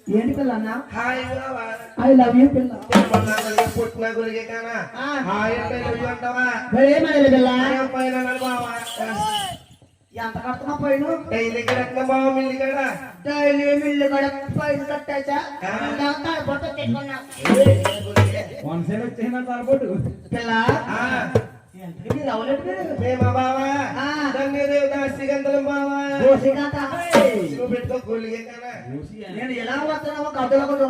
ఏంటి పిల్ల అన్న ఐ లవ్ యూ పిల్ల పుట్టిన గురిగే కానా ఎంత కడుతున్నా పోయిను డైలీ కట్టిన బావ మిల్లి కాడ డైలీ మిల్లు కడ పైన కట్టాచా పిల్ల మేమా బావా శ్రీగంధం బావా పెట్టుకో గురిగే కానా నేను ఎలా వస్తున్నావో కథలో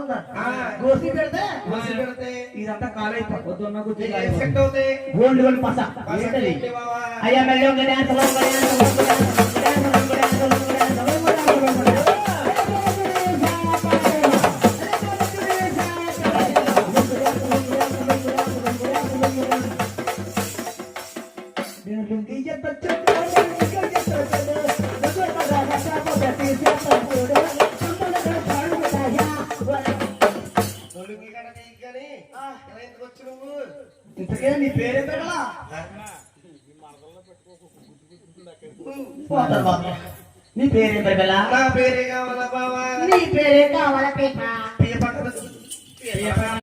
గోసి పెడితే ఇదంతా కాలైపోతుంది సెట్ అవుతాయి గోల్డ్ గోల్డ్ పస అయ్యా మెల్లో ఇంతకే నీ పేరే పెట్టలా నీ పేరే పెట్టలా నా పేరే కావాలా బావా నీ పేరే కావాలా పేప